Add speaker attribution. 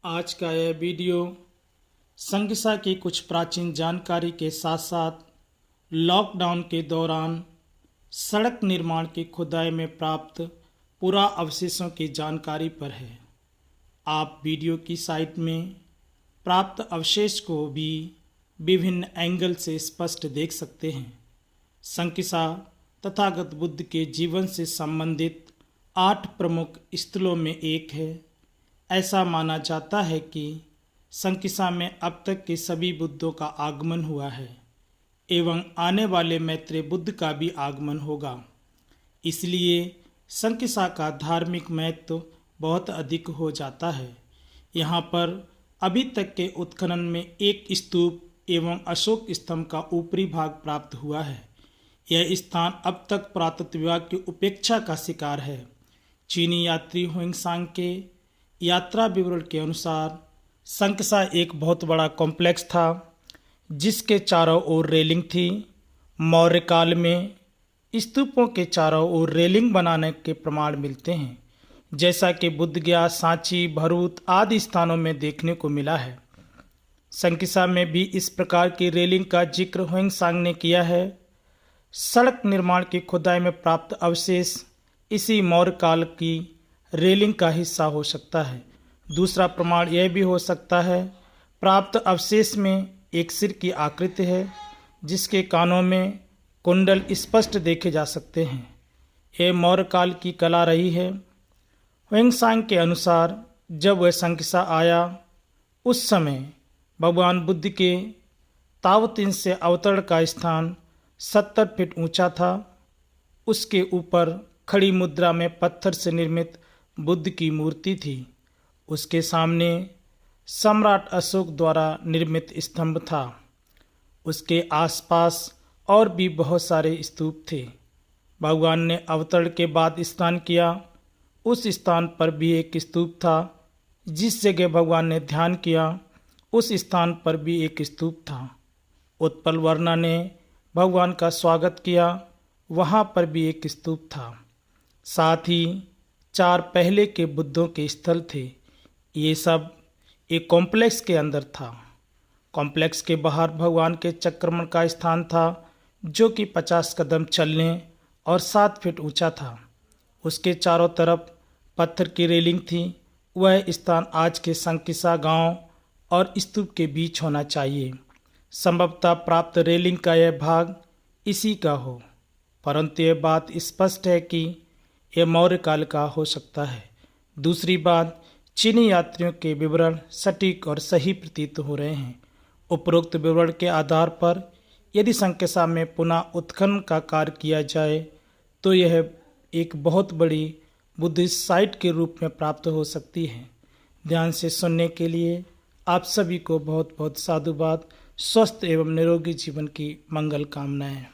Speaker 1: आज का यह वीडियो संकिसा की कुछ प्राचीन जानकारी के साथ साथ लॉकडाउन के दौरान सड़क निर्माण की खुदाई में प्राप्त पुरा अवशेषों की जानकारी पर है। आप वीडियो की साइड में प्राप्त अवशेष को भी विभिन्न एंगल से स्पष्ट देख सकते हैं। संकिसा तथागत बुद्ध के जीवन से संबंधित 8 प्रमुख स्थलों में एक है। ऐसा माना जाता है कि संकिसा में अब तक के सभी बुद्धों का आगमन हुआ है एवं आने वाले मैत्रेय बुद्ध का भी आगमन होगा। इसलिए संकिसा का धार्मिक महत्व बहुत अधिक हो जाता है। यहाँ पर अभी तक के उत्खनन में एक स्तूप एवं अशोक स्तंभ का ऊपरी भाग प्राप्त हुआ है। यह स्थान अब तक पुरातत्व विभाग की उपेक्षा का शिकार है। चीनी यात्री हुइंगसांग के यात्रा विवरण के अनुसार संकिसा एक बहुत बड़ा कॉम्प्लेक्स था जिसके चारों ओर रेलिंग थी। मौर्य काल में स्तूपों के चारों ओर रेलिंग बनाने के प्रमाण मिलते हैं, जैसा कि बुद्धगया, सांची, भरूच आदि स्थानों में देखने को मिला है। संकिसा में भी इस प्रकार की रेलिंग का जिक्र हुइंगसांग ने किया है। सड़क निर्माण की खुदाई में प्राप्त अवशेष इसी मौर्य काल की रेलिंग का हिस्सा हो सकता है। दूसरा प्रमाण यह भी हो सकता है, प्राप्त अवशेष में एक सिर की आकृति है जिसके कानों में कुंडल स्पष्ट देखे जा सकते हैं। यह मौर्य काल की कला रही है। हुइंगसांग के अनुसार जब वह संकिसा आया उस समय भगवान बुद्ध के तावतीन से अवतरण का स्थान 70 फीट ऊंचा था। उसके ऊपर खड़ी मुद्रा में पत्थर से निर्मित बुद्ध की मूर्ति थी। उसके सामने सम्राट अशोक द्वारा निर्मित स्तंभ था। उसके आसपास और भी बहुत सारे स्तूप थे। भगवान ने अवतरण के बाद स्नान किया। उस स्थान पर भी एक स्तूप था। जिस जगह भगवान ने ध्यान किया उस स्थान पर भी एक स्तूप था। उत्पल वर्णा ने भगवान का स्वागत किया, वहाँ पर भी एक स्तूप था। साथ ही 4 पहले के बुद्धों के स्थल थे। ये सब एक कॉम्प्लेक्स के अंदर था। कॉम्प्लेक्स के बाहर भगवान के चक्रमण का स्थान था जो कि 50 कदम चलने और 7 फीट ऊंचा था। उसके चारों तरफ पत्थर की रेलिंग थी। वह स्थान आज के संकिसा गांव और स्तूप के बीच होना चाहिए। संभवतः प्राप्त रेलिंग का यह भाग इसी का हो, परंतु यह बात स्पष्ट है कि यह मौर्य काल का हो सकता है। दूसरी बात, चीनी यात्रियों के विवरण सटीक और सही प्रतीत हो रहे हैं। उपरोक्त विवरण के आधार पर यदि संकिसा में पुनः उत्खनन का कार्य किया जाए तो यह एक बहुत बड़ी बुद्धिस्ट साइट के रूप में प्राप्त हो सकती है। ध्यान से सुनने के लिए आप सभी को बहुत बहुत साधुवाद। स्वस्थ एवं निरोगी जीवन की मंगल कामनाएं।